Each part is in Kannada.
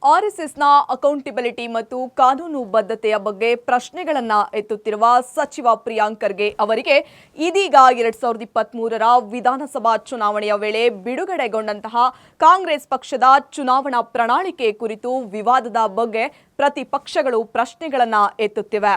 ಆರ್ಎಸ್ಎಸ್ನ ಅಕೌಂಟಬಿಲಿಟಿ ಮತ್ತು ಕಾನೂನು ಬದ್ಧತೆಯ ಬಗ್ಗೆ ಪ್ರಶ್ನೆಗಳನ್ನು ಎತ್ತುತ್ತಿರುವ ಸಚಿವ ಪ್ರಿಯಾಂಕ್ ಖರ್ಗೆ ಅವರಿಗೆ ಇದೀಗ 2023ರ ವಿಧಾನಸಭಾ ಚುನಾವಣೆಯ ವೇಳೆ ಬಿಡುಗಡೆಗೊಂಡಂತಹ ಕಾಂಗ್ರೆಸ್ ಪಕ್ಷದ ಚುನಾವಣಾ ಪ್ರಣಾಳಿಕೆ ಕುರಿತು ವಿವಾದದ ಬಗ್ಗೆ ಪ್ರತಿಪಕ್ಷಗಳು ಪ್ರಶ್ನೆಗಳನ್ನು ಎತ್ತುತ್ತಿವೆ.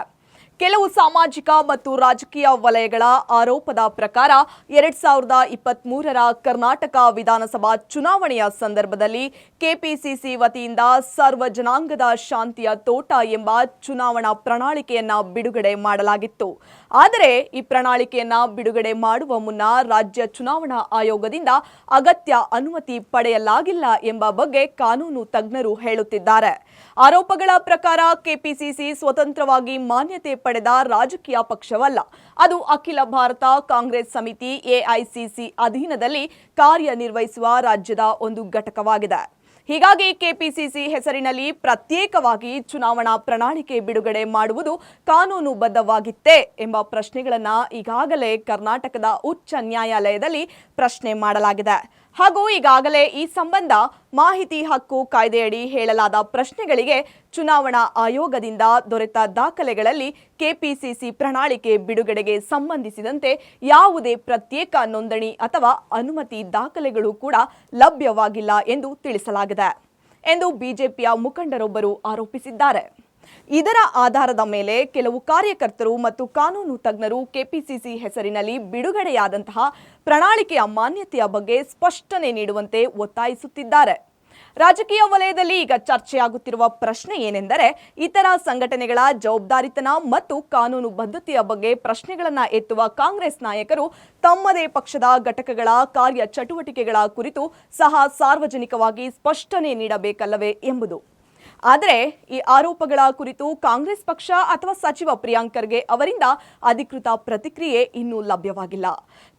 ಕೆಲವು ಸಾಮಾಜಿಕ ಮತ್ತು ರಾಜಕೀಯ ವಲಯಗಳ ಆರೋಪದ ಪ್ರಕಾರ 2023ರ ಕರ್ನಾಟಕ ವಿಧಾನಸಭಾ ಚುನಾವಣೆಯ ಸಂದರ್ಭದಲ್ಲಿ ಕೆಪಿಸಿಸಿ ವತಿಯಿಂದ ಸರ್ವ ಜನಾಂಗದ ಶಾಂತಿಯ ತೋಟ ಎಂಬ ಚುನಾವಣಾ ಪ್ರಣಾಳಿಕೆಯನ್ನ ಬಿಡುಗಡೆ ಮಾಡಲಾಗಿತ್ತು. ಆದರೆ ಈ ಪ್ರಣಾಳಿಕೆಯನ್ನ ಬಿಡುಗಡೆ ಮಾಡುವ ಮುನ್ನ ರಾಜ್ಯ ಚುನಾವಣಾ ಆಯೋಗದಿಂದ ಅಗತ್ಯ ಅನುಮತಿ ಪಡೆಯಲಾಗಿಲ್ಲ ಎಂಬ ಬಗ್ಗೆ ಕಾನೂನು ತಜ್ಞರು ಹೇಳುತ್ತಿದ್ದಾರೆ. ಆರೋಪಗಳ ಪ್ರಕಾರ ಕೆಪಿಸಿಸಿ ಸ್ವತಂತ್ರವಾಗಿ ಮಾನ್ಯತೆ ಪಡೆದ ರಾಜಕೀಯ ಪಕ್ಷವಲ್ಲ. ಅದು ಅಖಿಲ ಭಾರತ ಕಾಂಗ್ರೆಸ್ ಸಮಿತಿ ಎಐಸಿಸಿ ಅಧೀನದಲ್ಲಿ ಕಾರ್ಯನಿರ್ವಹಿಸುವ ರಾಜ್ಯದ ಒಂದು ಘಟಕವಾಗಿದೆ. ಹೀಗಾಗಿ ಕೆಪಿಸಿಸಿ ಹೆಸರಿನಲ್ಲಿ ಪ್ರತ್ಯೇಕವಾಗಿ ಚುನಾವಣಾ ಪ್ರಣಾಳಿಕೆ ಬಿಡುಗಡೆ ಮಾಡುವುದು ಕಾನೂನುಬದ್ಧವಾಗಿತ್ತೇ ಎಂಬ ಪ್ರಶ್ನೆಗಳನ್ನು ಈಗಾಗಲೇ ಕರ್ನಾಟಕದ ಉಚ್ಚ ನ್ಯಾಯಾಲಯದಲ್ಲಿ ಪ್ರಶ್ನೆ ಮಾಡಲಾಗಿದೆ. ಹಾಗೂ ಈಗಾಗಲೇ ಈ ಸಂಬಂಧ ಮಾಹಿತಿ ಹಕ್ಕು ಕಾಯ್ದೆಯಡಿ ಹೇಳಲಾದ ಪ್ರಶ್ನೆಗಳಿಗೆ ಚುನಾವಣಾ ಆಯೋಗದಿಂದ ದೊರೆತ ದಾಖಲೆಗಳಲ್ಲಿ ಕೆಪಿಸಿಸಿ ಪ್ರಣಾಳಿಕೆ ಬಿಡುಗಡೆಗೆ ಸಂಬಂಧಿಸಿದಂತೆ ಯಾವುದೇ ಪ್ರತ್ಯೇಕ ನೋಂದಣಿ ಅಥವಾ ಅನುಮತಿ ದಾಖಲೆಗಳು ಕೂಡ ಲಭ್ಯವಾಗಿಲ್ಲ ಎಂದು ತಿಳಿಸಲಾಗಿದೆ ಎಂದು ಬಿಜೆಪಿಯ ಮುಖಂಡರೊಬ್ಬರು ಆರೋಪಿಸಿದ್ದಾರೆ. ಇದರ ಆಧಾರದ ಮೇಲೆ ಕೆಲವು ಕಾರ್ಯಕರ್ತರು ಮತ್ತು ಕಾನೂನು ತಜ್ಞರು ಕೆಪಿಸಿಸಿ ಹೆಸರಿನಲ್ಲಿ ಬಿಡುಗಡೆಯಾದಂತಹ ಪ್ರಣಾಳಿಕೆಯ ಮಾನ್ಯತೆಯ ಬಗ್ಗೆ ಸ್ಪಷ್ಟನೆ ನೀಡುವಂತೆ ಒತ್ತಾಯಿಸುತ್ತಿದ್ದಾರೆ. ರಾಜಕೀಯ ವಲಯದಲ್ಲಿ ಈಗ ಚರ್ಚೆಯಾಗುತ್ತಿರುವ ಪ್ರಶ್ನೆ ಏನೆಂದರೆ, ಇತರ ಸಂಘಟನೆಗಳ ಜವಾಬ್ದಾರಿತನ ಮತ್ತು ಕಾನೂನು ಬದ್ಧತೆಯ ಬಗ್ಗೆ ಪ್ರಶ್ನೆಗಳನ್ನು ಎತ್ತುವ ಕಾಂಗ್ರೆಸ್ ನಾಯಕರು ತಮ್ಮದೇ ಪಕ್ಷದ ಘಟಕಗಳ ಕಾರ್ಯ ಚಟುವಟಿಕೆಗಳ ಕುರಿತು ಸಹ ಸಾರ್ವಜನಿಕವಾಗಿ ಸ್ಪಷ್ಟನೆ ನೀಡಬೇಕಲ್ಲವೇ ಎಂಬುದು. ಆದರೆ ಈ ಆರೋಪಗಳ ಕುರಿತು ಕಾಂಗ್ರೆಸ್ ಪಕ್ಷ ಅಥವಾ ಸಚಿವ ಪ್ರಿಯಾಂಕ್ ಖರ್ಗೆ ಅವರಿಂದ ಅಧಿಕೃತ ಪ್ರತಿಕ್ರಿಯೆ ಇನ್ನೂ ಲಭ್ಯವಾಗಿಲ್ಲ.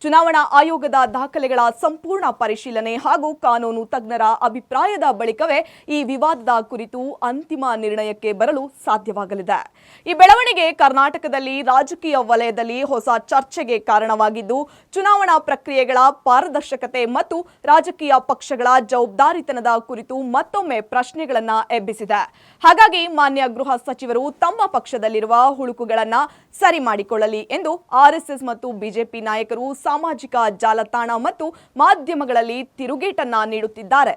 ಚುನಾವಣಾ ಆಯೋಗದ ದಾಖಲೆಗಳ ಸಂಪೂರ್ಣ ಪರಿಶೀಲನೆ ಹಾಗೂ ಕಾನೂನು ತಜ್ಞರ ಅಭಿಪ್ರಾಯದ ಬಳಿಕವೇ ಈ ವಿವಾದದ ಕುರಿತು ಅಂತಿಮ ನಿರ್ಣಯಕ್ಕೆ ಬರಲು ಸಾಧ್ಯವಾಗಲಿದೆ. ಈ ಬೆಳವಣಿಗೆ ಕರ್ನಾಟಕದಲ್ಲಿ ರಾಜಕೀಯ ವಲಯದಲ್ಲಿ ಹೊಸ ಚರ್ಚೆಗೆ ಕಾರಣವಾಗಿದ್ದು, ಚುನಾವಣಾ ಪ್ರಕ್ರಿಯೆಗಳ ಪಾರದರ್ಶಕತೆ ಮತ್ತು ರಾಜಕೀಯ ಪಕ್ಷಗಳ ಜವಾಬ್ದಾರಿತನದ ಕುರಿತು ಮತ್ತೊಮ್ಮೆ ಪ್ರಶ್ನೆಗಳನ್ನು ಎಬ್ಬಿಸಿದೆ. ಹಾಗಾಗಿ ಮಾನ್ಯ ಗೃಹ ಸಚಿವರು ತಮ್ಮ ಪಕ್ಷದಲ್ಲಿರುವ ಹುಳುಕುಗಳನ್ನು ಸರಿ ಮಾಡಿಕೊಳ್ಳಲಿ ಎಂದು ಆರ್ಎಸ್ಎಸ್ ಮತ್ತು ಬಿಜೆಪಿ ನಾಯಕರು ಸಾಮಾಜಿಕ ಜಾಲತಾಣ ಮತ್ತು ಮಾಧ್ಯಮಗಳಲ್ಲಿ ತಿರುಗೇಟನ್ನ ನೀಡುತ್ತಿದ್ದಾರೆ.